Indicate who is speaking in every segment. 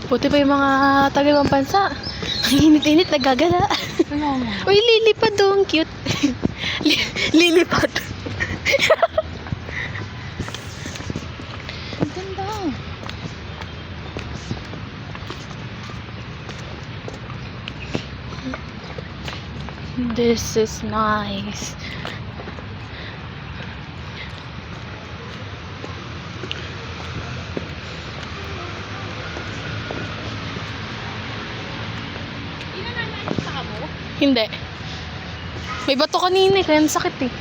Speaker 1: Buti pa yung mga taga-ibang bansa. Ang init-init, nagagala. Uy, lilipad doon. Cute. Lilipad.
Speaker 2: Ang ganda.
Speaker 1: This is nice. Hindi. May bato kanina eh, kaya ang sakit eh.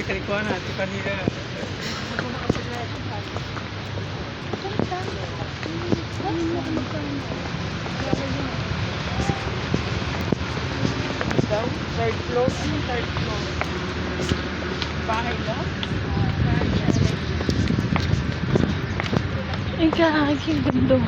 Speaker 3: Kalikuan natin kanina. Daw, third floor. Anong third floor? Bahay daw?
Speaker 1: Ay, gagi, ang ganda.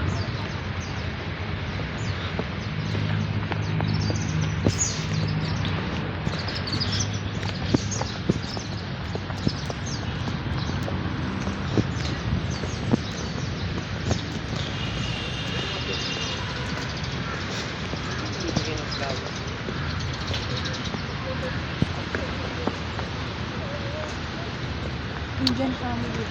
Speaker 2: Indian family.